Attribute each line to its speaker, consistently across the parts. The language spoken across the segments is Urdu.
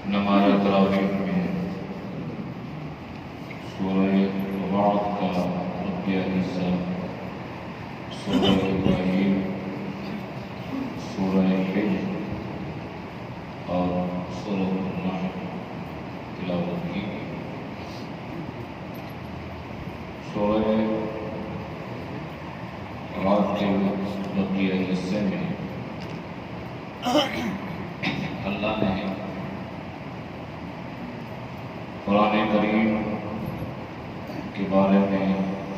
Speaker 1: نماز تراویح میں سورہ رعد کا ربیہ حصہ، سورہ ابراہیم، سورہ حجر اور سورہ النحل تلاوت کی گئی۔ سورہ رعد کے ربیہ حصے میں اللہ نے قرآن کریم کے بارے میں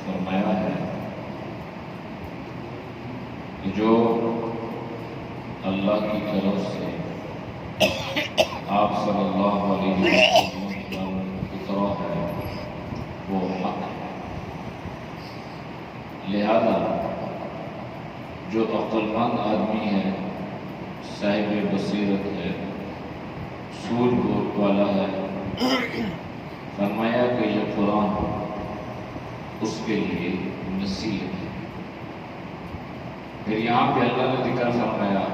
Speaker 1: فرمایا ہے کہ جو اللہ کی طرف سے آپ صلی اللہ علیہ وسلم کی طرف ہے وہ حق ہے، لہذا جو عقل مند آدمی ہے، صاحب بصیرت ہے، سوجھ بوجھ والا ہے، فرمایا کہ یہ قرآن اس کے لیے نصیحت ہے۔ پھر یہاں پہ اللہ نے ذکر فرمایا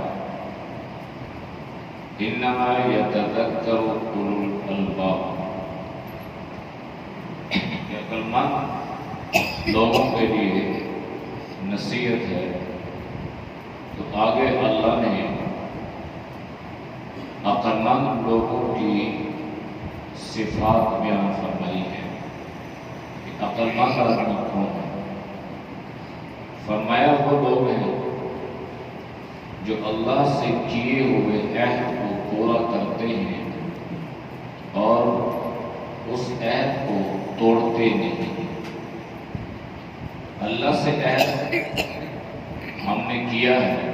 Speaker 1: انما یتذکر اولو الالباب، کہ عقل مند لوگوں کے لیے نصیحت ہے۔ تو آگے اللہ نے عقل مند لوگوں کی صفات بیان فرمائی ہے کہ عقل مند آدمی کون ہے۔ فرمایا وہ لوگ ہیں جو اللہ سے کیے ہوئے عہد کو پورا کرتے ہیں اور اس عہد کو توڑتے نہیں۔ اللہ سے عہد ہم نے کیا ہے،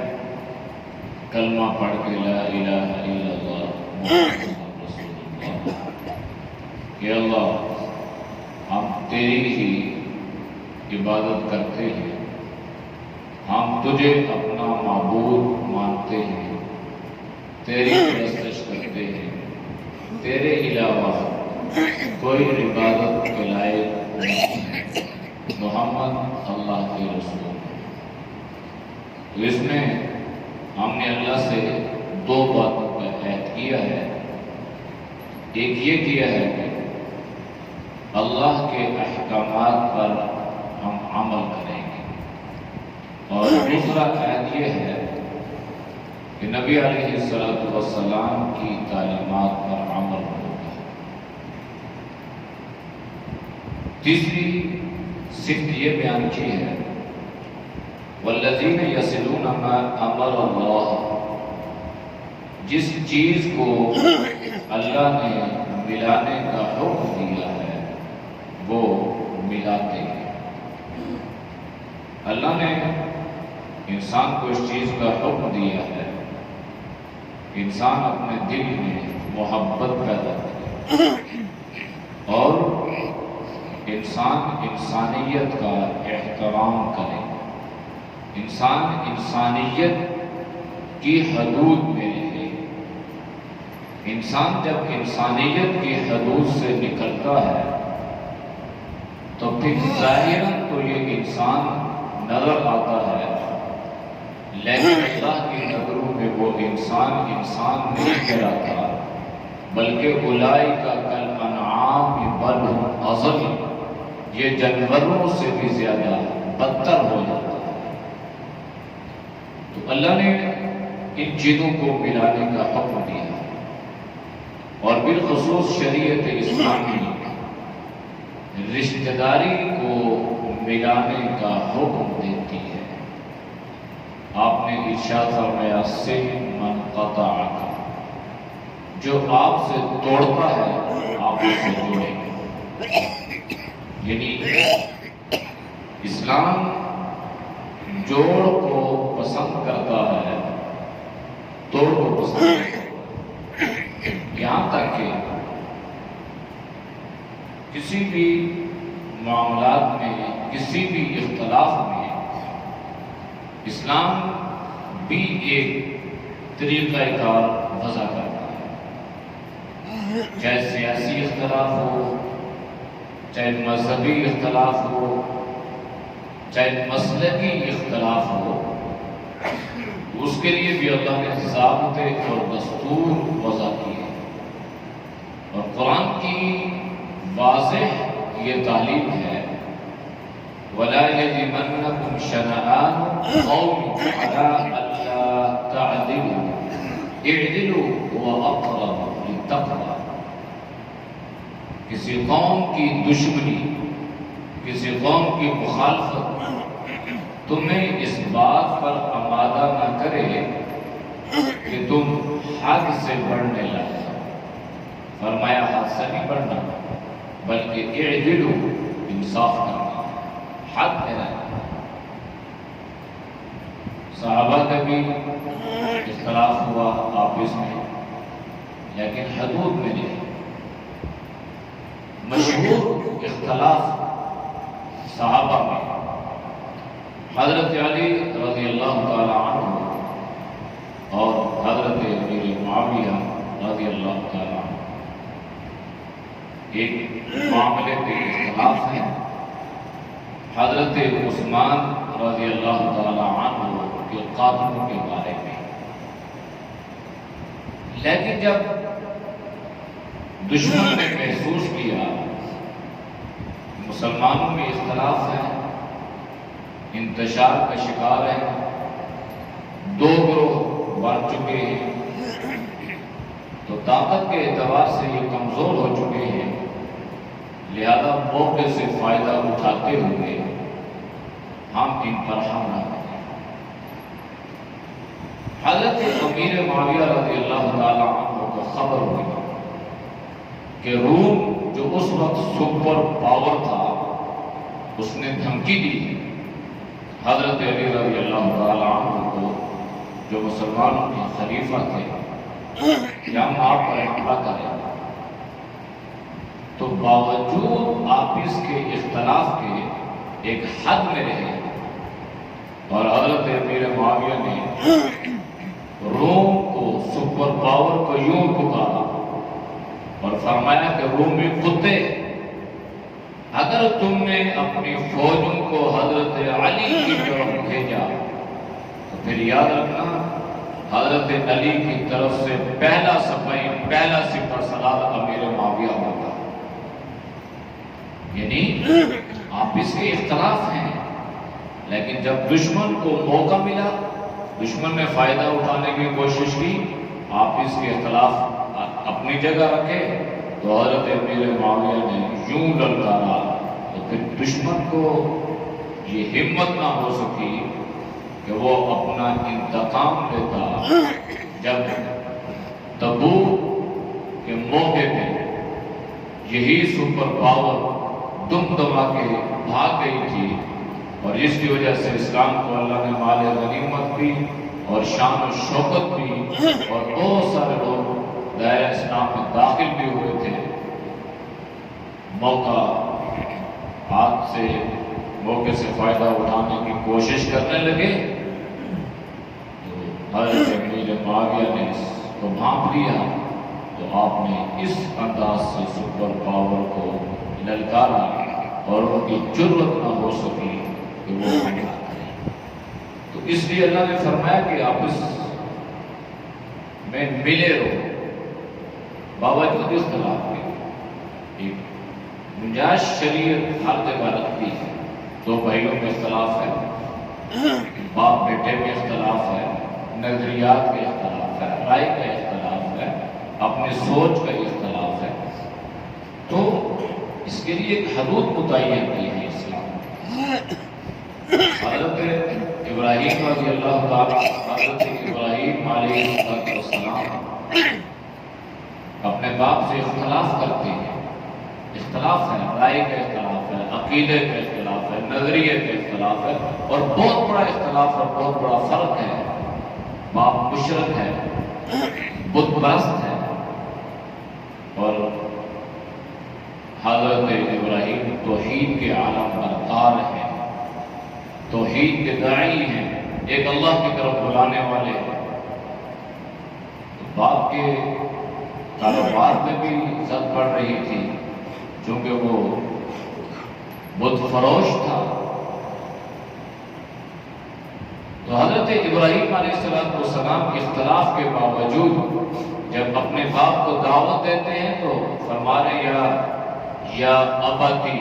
Speaker 1: کلمہ پڑھ کے لا الہ الا اللہ محمد رسول اللہ، کہ اللہ ہم تیری ہی عبادت کرتے ہیں، ہم تجھے اپنا معبود مانتے ہیں، تیری پرستش کرتے ہیں، تیرے علاوہ کوئی عبادت کے لائق نہیں، محمد اللہ کے رسول ہے۔ تو اس میں ہم نے اللہ سے دو باتوں کا عہد کیا ہے۔ ایک یہ کیا ہے کہ اللہ کے احکامات پر ہم عمل کریں گے، اور دوسرا عہد یہ ہے کہ نبی علیہ السلام کی تعلیمات پر عمل ہوگا۔ تیسری صفت یہ بیان کی ہے والذین یصلون ما امر اللہ، جس چیز کو اللہ نے ملانے کا حکم دیا ہے وہ ملاتے ہیں۔ اللہ نے انسان کو اس چیز کا حکم دیا ہے، انسان اپنے دل میں محبت پیدا کرے اور انسان انسانیت کا احترام کرے، انسان انسانیت کی حدود میں رہے۔ انسان جب انسانیت کی حدود سے نکلتا ہے تو پھر ظاہراً تو یہ انسان نظر آتا ہے، لیکن اللہ کی نظروں میں وہ انسان نہیں کہلاتا، بلکہ اولئک کالانعام بل هم اضل، یہ جانوروں سے بھی زیادہ بدتر ہو جاتا ہے۔ تو اللہ نے ان چیزوں کو ملانے کا حکم دیا اور بالخصوص شریعت اسلامی رشتہ داری کو ملانے کا حکم دیتی ہے۔ آپ نے ارشاد فرمایا صل من قطعک، جو آپ سے توڑتا ہے آپ سے جوڑے گا۔ یعنی اسلام جوڑ کو پسند کرتا ہے، توڑ کو پسند کرتا ہے۔ یہاں تک کہ کسی بھی معاملات میں، کسی بھی اختلاف میں اسلام بھی ایک طریقہ کار وضع کرتا ہے، چاہے سیاسی اختلاف ہو، چاہے مذہبی اختلاف ہو، چاہے مسلکی اختلاف ہو، اس کے لیے بھی اللہ نے ضابطے اور دستور وضع کیے۔ کی واضح یہ تعلیم ہے وَلَا يَجْرِمَنَّكُمْ شَنَآنُ قَوْمٍ عَلَىٰ أَلَّا تَعْدِلُوا اعْدِلُوا هُوَ أَقْرَبُ لِلتَّقْوَىٰ۔ کسی قوم کی دشمنی، کسی قوم کی مخالفت تمہیں اس بات پر آمادہ نہ کرے کہ تم حد سے بڑھنے لگے۔ فرمایا حد سے نہیں بڑھنا بلکہ اعدلوا، انصاف کرنا، حد میں رہنا۔ صحابہ کا بھی اختلاف ہوا آپس میں، لیکن حدود میں نہیں۔ مشہور اختلاف صحابہ میں حضرت علی رضی اللہ تعالی عنہ اور حضرت امیر معاویہ رضی اللہ تعالی عنہ ایک معاملے کے اختلاف ہیں۔ حضرت عثمان رضی اللہ تعالی عنہ کے قاتلوں کے بارے میں، لیکن جب دشمن نے محسوس کیا مسلمانوں میں اختلاف ہے، انتشار کا شکار ہے، دو گروہ بن چکے ہیں، تو طاقت کے اعتبار سے یہ کمزور ہو چکے ہیں، لہذا موقع سے فائدہ اٹھاتے ہوئے ہم ان پر حملہ کریں۔ حضرت امیر معاویہ رضی اللہ تعالی عنہ کو خبر ہوئی کہ روم جو اس وقت سپر پاور تھا اس نے دھمکی دی حضرت علی رضی اللہ تعالی عنہ کو، جو مسلمانوں کے خلیفہ تھے، کہ ہم آپ پر حملہ کریں۔ تو باوجود آپس کے اختلاف کے ایک حد میں رہے اور حضرت امیر معاویہ نے روم کو، سپر پاور کو یوں پکارا اور فرمایا کہ رومی کتے، اگر تم نے اپنی فوجوں کو حضرت علی کی طرف بھیجا تو پھر یاد رکھنا حضرت علی کی طرف سے پہلا سپاہی، پہلا سپہ سالار امیر معاویہ ہوگا۔ یعنی آپس کے اختلاف ہیں، لیکن جب دشمن کو موقع ملا، دشمن نے فائدہ اٹھانے کی کوشش کی، آپس کے اختلاف اپنی جگہ رکھے، تو حضرت امیر معاویہ نے یوں للکارا، تو پھر دشمن کو یہ ہمت نہ ہو سکی کہ وہ اپنا انتقام لیتا۔ جب تبوک کے موقع پہ یہی سپر پاور دم دما کے بھاگ گئی تھی، اور جس کی وجہ سے اسلام کو اللہ نے مال غنیمت بھی اور شان و شوکت بھی، اور بہت سارے لوگ دائرہ اسلام میں داخل بھی ہوئے تھے، موقع سے فائدہ اٹھانے کی کوشش کرنے لگے، تو حضرت امیر معاویہ نے اس کو بھانپ لیا، تو آپ نے اس انداز سے سپر پاور کو للکارا اور ان کی جرأت نہ ہو سکی کہ وہ حملہ کریں۔ تو اس لیے اللہ نے فرمایا کہ آپس میں ملے رہو، باوجود اختلاف کے۔ ایک گنجائش شریعت ہر جگہ رکھتی ہے، دو بھائیوں میں اختلاف ہے، باپ بیٹے میں اختلاف ہے، نظریات کا اختلاف ہے، رائے کا اختلاف ہے، اپنی سوچ کا اختلاف ہے، تو اس کے لیے ایک حدود متعین کی ہے اسلام۔ حضرت ابراہیم رضی اللہ تعالیٰ، حضرت ابراہیم علیہ السلام اپنے باپ سے اختلاف کرتے ہیں، اختلاف ہے، رائے کا اختلاف ہے، عقیدے کا اختلاف ہے، نظریے کا اختلاف ہے، اور بہت بڑا اختلاف اور بہت بڑا فرق ہے۔ باپ مشرک ہے، بت پرست ہے، اور حضرت ابراہیم توحید کے عالم بردار ہیں، توحید کے داعی ہیں، ایک اللہ کی طرف بلانے والے ہیں۔ باپ کے کاروبار میں بھی عزت بڑھ رہی تھی، چونکہ وہ بت فروش تھا۔ تو حضرت ابراہیم علیہ السلام اختلاف کے باوجود جب اپنے باپ کو دعوت دیتے ہیں تو فرما رہے یا ابتی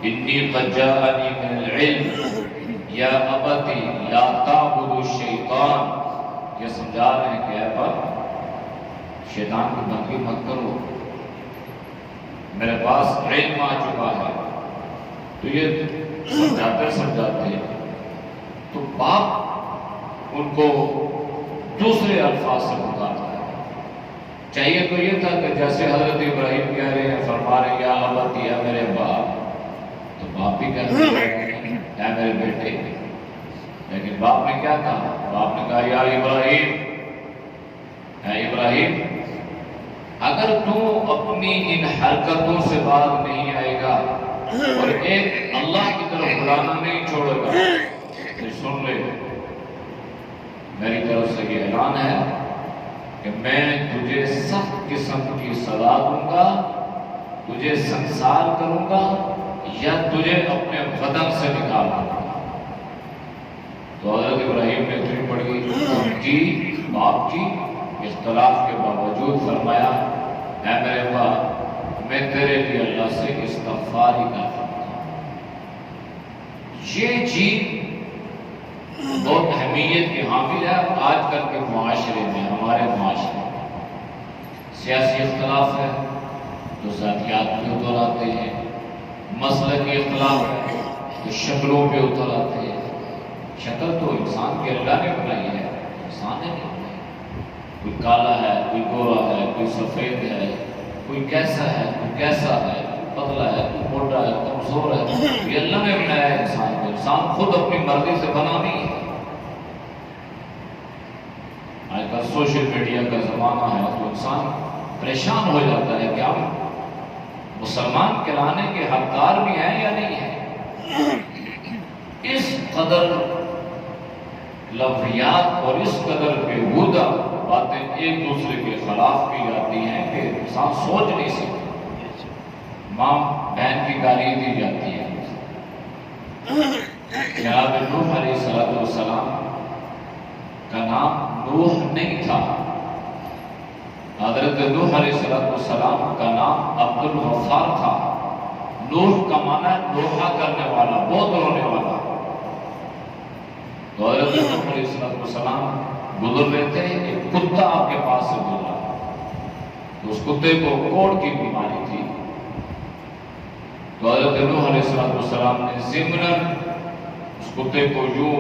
Speaker 1: انی قد جاءنی من العلم یا ابتی لا تعبدوا الشیطان. یہ سمجھا رہے ہیں کہ اے ابا شیطان کی بندگی مت کرو، میرے پاس علم آ چکا ہے. تو یہ سمجھاتے تو باپ ان کو دوسرے الفاظ سے پکارتا ہے. چاہیے تو یہ تھا کہ جیسے حضرت ابراہیم کہہ رہے ہیں، فرما رہے ہیں یا ابتی یا میرے باپ، تو باپ بھی کہہ رہے ہیں یا میرے بیٹے. لیکن باپ نے کیا کہا؟ باپ نے کہا یا ابراہیم، اے ابراہیم، اگر تو اپنی ان حرکتوں سے باز نہیں آئے گا اور ایک اللہ کی طرف بلانا نہیں چھوڑے گا تو سن لے، میری طرف سے یہ اعلان ہے کہ میں تجھے سخت قسم کی سزا دوں گا، تجھے سنسار کروں گا یا تجھے اپنے وطن سے نکال دوں گا. تو حضرت ابراہیم نے اتنی بڑی ان کی باپ کی اختلاف کے باوجود فرمایا اے میرے باپ، میں تیرے لیے اللہ سے استغفار ہی کرتا ہوں. یہ چیز بہت اہمیت کی حامل ہے. آج کل کے معاشرے میں، ہمارے معاشرے میں سیاسی اختلاف ہے تو ذاتیات پہ اتر آتے ہیں، مسلکی اختلاف ہے تو شکلوں پہ اتر آتے ہیں. شکل تو انسان کی اللہ نے بنائی ہے، انسان نے نہیں بنائی. کوئی کالا ہے، کوئی گورا ہے، کوئی سفید ہے، کوئی کیسا ہے، کوئی کیسا ہے، پتلا ہے، کوئی موٹا ہے، کمزور ہے. یہ اللہ نے بنایا ہے انسان کو. انسان خود اپنی مرضی سے بنا نہیں ہے. آج کل سوشل میڈیا کا زمانہ ہے تو انسان پریشان ہو جاتا ہے کہ ہم مسلمان کہلانے کے حقدار بھی ہیں یا نہیں ہیں. اس قدر لفظیات اور اس قدر بیہودہ باتیں ایک دوسرے کے خلاف کی جاتی ہیں کہ انسان سوچ نہیں سکتا. ماں بہن کی گالی دی جاتی ہے. جناب نوح علیہ السلام کا نام نوح نہیں تھا. حضرت نوح علیہ السلام کا نام عبد الغفار تھا. نوح کا معنی ہے نوحہ کرنے والا، بہت رونے والا. تو حضرت نوح علیہ السلام گزر رہے تھے، ایک کتا آپ کے پاس سے گزرا. تو اس کتے کو کوڑ کی بیماری تھی. تو حضرت نوح علیہ السلام نے ضمناً اس کتے کو یوں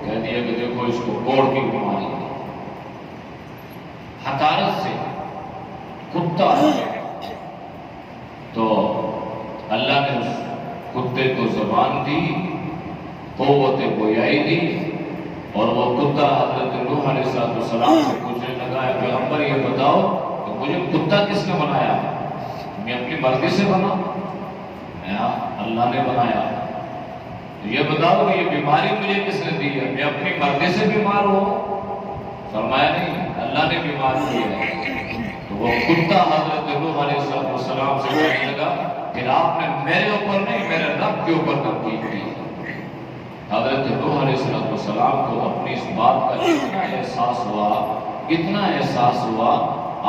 Speaker 1: کہہ دیا کہ دیکھو اس کو کوڑ کی بیماری ہے. حقارت سے کتا ہے. تو اللہ نے اس کتے کو زبان دی، قوت گویائی دی، اور وہ کتا حضرت نوح علیہ السلام سے پوچھنے لگا ہے پیغمبر یہ بتاؤ کہ مجھے کتا کس نے بنایا؟ میں اپنی مرضی سے بنا؟ اللہ نے بنایا. یہ بتاؤ کہ یہ بیماری مجھے کس نے دی ہے؟ میں اپنی مرضی سے بیمار ہوں؟ فرمایا نہیں، اللہ نے بیمار کی ہے. تو وہ کتا حضرت نوح علیہ السلام سے کہنے لگا کہ آپ نے میرے اوپر نہیں، میرے رب کے اوپر تنقید کی. حضرت نوح علیہ السلام کو اپنی اس بات کا اتنا احساس ہوا،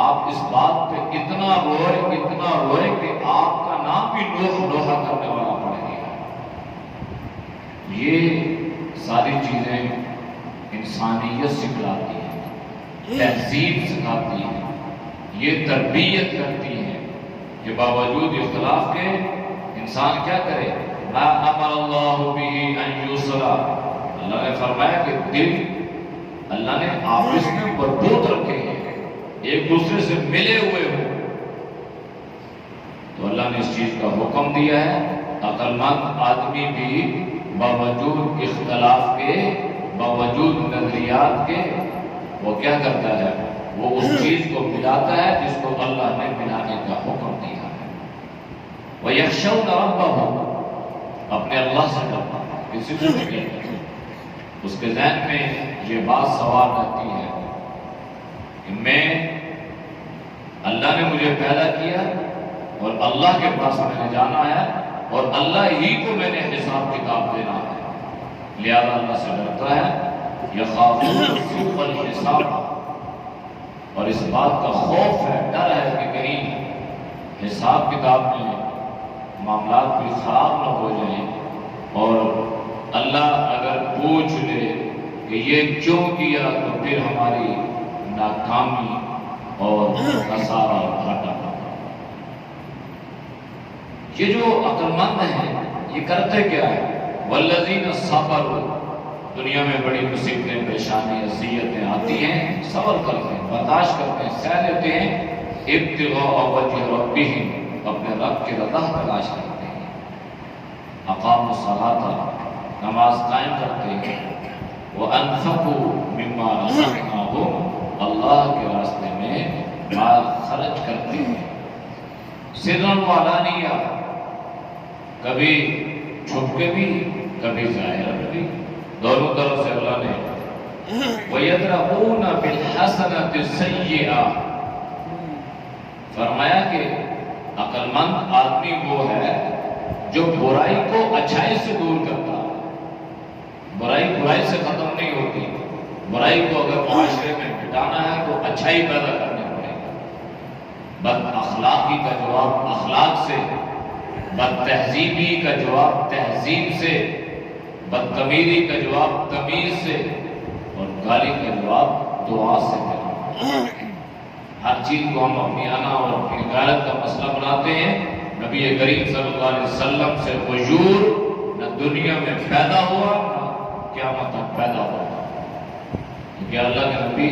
Speaker 1: آپ اس بات پہ اتنا روئے کہ آپ کا نام بھی نوحہ کرنے والا پڑ گیا. یہ ساری چیزیں انسانیت سکھلاتی ہیں، تہذیب سکھاتی ہیں، یہ تربیت کرتی ہے کہ باوجود اختلاف کے انسان کیا کرے. ما امر اللہ بہ ان یوصلا، اللہ نے فرمایا کہ دل اللہ نے آپس میں مربوط رکھے ہیں، ایک دوسرے سے ملے ہوئے ہوں. تو اللہ نے اس چیز کا حکم دیا ہے. عقل مند آدمی بھی باوجود اختلاف کے، باوجود نظریات کے، وہ کیا کرتا ہے؟ وہ اس چیز کو ملاتا ہے جس کو اللہ نے ملانے کا حکم دیا ہے. وَيَخْشَوْنَ رَبَّهُمْ، اپنے اللہ سے ڈرنا ہے. کسی سے نہیں ڈرنا. اس کے ذہن میں یہ بات سوال رہتی ہے کہ میں، اللہ نے مجھے پیدا کیا اور اللہ کے پاس میں نے جانا ہے اور اللہ ہی کو میں نے حساب کتاب دینا ہے. لہذا اللہ سے ڈرتا ہے. یخافون سوء الحساب، اور اس بات کا خوف ہے، ڈر ہے کہ کہیں حساب کتاب میں معاملات بھی خراب نہ ہو جائیں، اور اللہ اگر پوچھ لے کہ یہ کیوں کیا تو پھر ہماری ناکامی اور خسارہ اور گھاٹا نہ ہو۔ یہ جو عقل مند ہیں یہ کرتے کیا ہے؟ والذین صبروا، دنیا میں بڑی مصیبتیں، پریشانی، اذیتیں آتی ہیں، صبر کرتے ہیں، برداشت کرتے ہیں، سہ لیتے ہیں، ابتغاء وجہ ربہم، اپنے رب کی رضا تلاش کرتے ہیں، اقاموا الصلاۃ، نماز قائم کرتے ہیں، وانفقوا مما رزقناہم، اللہ کے راستے میں مال خرچ کرتے ہیں، سرًا وعلانیہ، کبھی چھپ کے بھی کبھی ظاہر بھی، دونوں طرف سے اللہ نے وَيَدْرَؤُونَ بِالْحَسَنَةِ السَّيِّئَةِ، فرمایا کہ عقل مند آدمی وہ ہے جو برائی کو اچھائی سے دور کرتا ہے۔ برائی برائی سے ختم نہیں ہوتی، برائی کو اگر معاشرے میں مٹانا ہے تو اچھائی پیدا کرنی پڑے گی۔ بد اخلاقی کا جواب اخلاق سے، بد تہذیبی کا جواب تہذیب سے، بدتمیزی کا جواب تمیز سے، اور گالی کا جواب دعا سے کرنا۔ ہر چیز کو ہم اپنی انا اور اپنی غیرت کا مسئلہ بناتے ہیں۔ نبی کریم صلی اللہ علیہ وسلم سے غیور نہ دنیا میں پیدا ہوا نہ قیامت تک پیدا ہوا، کیونکہ اللہ کے نبی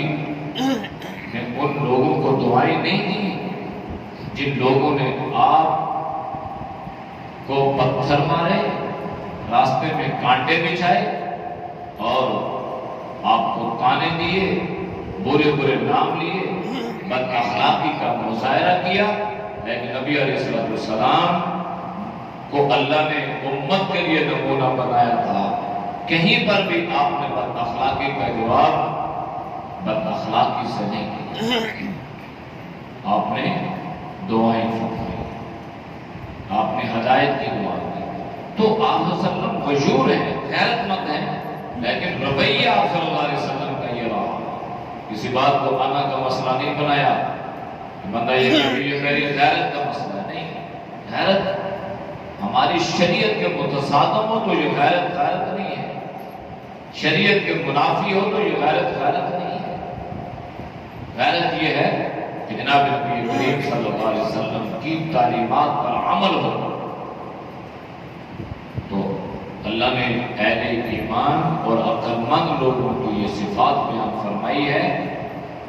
Speaker 1: نے ان لوگوں کو دعائیں نہیں دی جن لوگوں نے آپ کو پتھر مارے، راستے میں کانٹے بچھائے اور آپ کو تانے دیے، برے برے نام لیے، بد اخلاقی کا مظاہرہ کیا، لیکن نبی علیہ السلام کو اللہ نے امت کے لیے نمونہ بنایا تھا۔ کہیں پر بھی آپ نے بد اخلاقی کا جواب بد اخلاقی سے نہیں کیا، آپ نے دعائیں فرمائی، آپ نے ہدایت کی دعا کی۔ تو آپ صلی اللہ علیہ وسلم غیور ہیں، غیرت مند ہیں، لیکن رویہ آپ صلی اللہ علیہ وسلم کا یہ رہا، کسی بات کو انا کا مسئلہ نہیں بنایا، بندہ یہ کہ یہ میری غیرت کا مسئلہ نہیں۔ غیرت ہماری شریعت کے متصادم ہو تو یہ غیرت غیرت نہیں ہے، شریعت کے منافی ہو تو یہ غیرت غیرت نہیں ہے۔ غیرت یہ ہے کہ جناب نبی کریم صلی اللہ علیہ وسلم کی تعلیمات پر عمل ہو۔ تو اللہ نے اہل ایمان اور عقل مند لوگوں کی یہ صفات بیان فرمائی ہے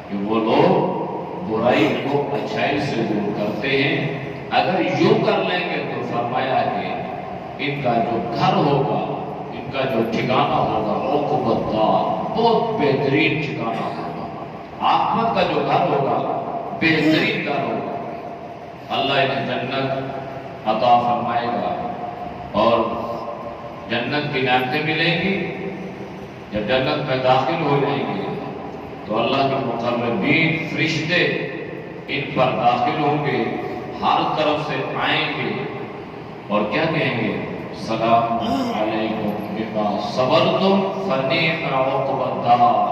Speaker 1: کہ وہ لوگ برائی کو اچھائی سے دور کرتے ہیں۔ اگر یوں کر لیں گے تو فرمایا کہ ان کا جو گھر ہوگا، ان کا جو ٹھکانہ ہوگا عقبۃ الدار، بہت بہترین ٹھکانہ ہوگا، آخرت کا جو گھر ہوگا بہترین گھر ہوگا۔ اللہ انہیں جنت عطا فرمائے گا اور جنت کی نعمتیں ملیں گی۔ جب جنت میں داخل ہو جائیں گے تو اللہ کے مقربین فرشتے ان پر داخل ہوں گے، ہر طرف سے آئیں گے اور کیا کہیں گے؟ سلام علیکم بما صبرتم فنعم عقبی الدار،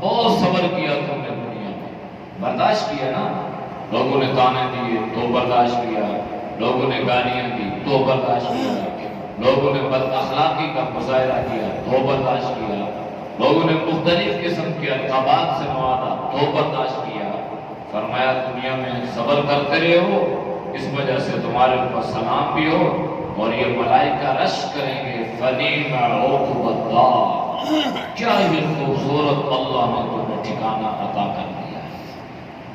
Speaker 1: بہت صبر کیا تم نے دنیا میں، برداشت کیا نا، لوگوں نے تانے دیے تو برداشت کیا، لوگوں نے گالیاں دی تو برداشت کیا، لوگوں نے بد اخلاقی کا مظاہرہ کیا تو برداشت کیا، لوگوں نے مختلف قسم کے القابات سے نوازا تو برداشت کیا۔ فرمایا دنیا میں صبر کرتے رہے ہو، اس وجہ سے تمہارے اوپر سلام بھی ہو اور یہ ملائکہ رش کریں گے فنعم عقبی الدار، کیا یہ خوبصورت اللہ نے تمہیں ٹھکانہ عطا کر دیا ہے۔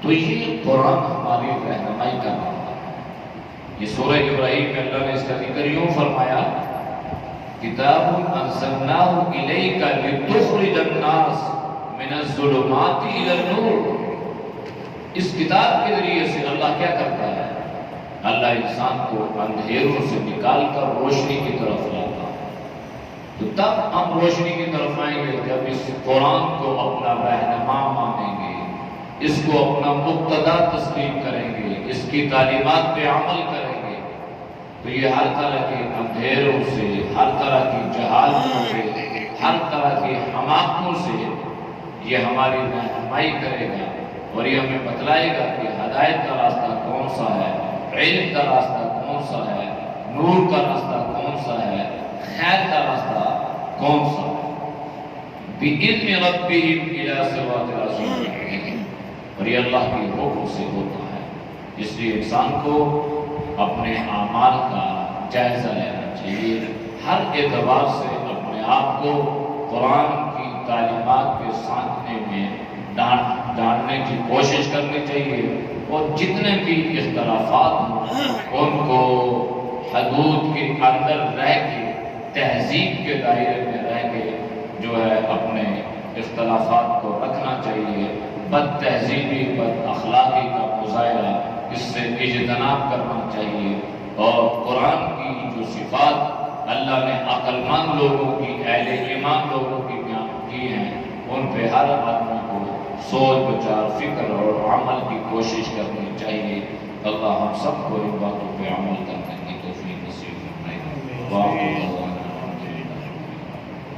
Speaker 1: تو یہ قرآن ہماری رہنمائی کر رہا ہے۔ یہ سورہ ابراہیم میں اللہ نے اس کا ذکر یوں فرمایا کتاب انزلناہ الیک لتخرج الناس من الظلمات الی النور، اس کتاب کے ذریعے سے اللہ کیا کرتا ہے؟ اللہ انسان کو اندھیروں سے نکال کر روشنی کی طرف لاتا ہے۔ تو تب ہم روشنی کی طرف آئیں گے جب اس قرآن کو اپنا رہنما مانیں گے، اس کو اپنا مقتدا تسلیم کریں گے، اس کی تعلیمات پہ عمل کریں گے، تو یہ ہر طرح کے اندھیروں سے، ہر طرح کی جہالتوں سے، ہر طرح کی حماقتوں سے یہ ہماری رہنمائی کرے گا اور یہ ہمیں بتلائے گا کہ ہدایت کا راستہ کون سا ہے، علم کا راستہ کون سا ہے، نور کا راستہ کون سا ہے، خیر کا راستہ کون سا ہے۔ بِإِذْنِ رَبِّهِمْ إِلَىٰ صِرَاطِ الْعَزِيزِ، اور یہ اللہ کے حکم سے ہوتا ہے۔ اس لیے انسان کو اپنے اعمال کا جائزہ لینا چاہیے، ہر اعتبار سے اپنے آپ کو قرآن کی تعلیمات کے سانچنے میں ڈالنے کی کوشش کرنی چاہیے، اور جتنے بھی اختلافات ہوں ان کو حدود کے اندر رہ کے، تہذیب کے دائرے میں رہ کے جو ہے اپنے اختلافات کو رکھنا چاہیے۔ بد تہذیبی، بد اخلاقی کا مظاہرہ اس سے اجتناب کرنا چاہیے، اور قرآن کی جو صفات اللہ نے عقل مند لوگوں کی، اہل ایمان لوگوں کی بیان کی ہیں، ان پہ ہر آدمی کو سوچ بچار، فکر اور عمل کی کوشش کرنی چاہیے۔ اللہ ہم سب کو ان باتوں پہ عمل کرنے کی توفیق نصیب فرمائے۔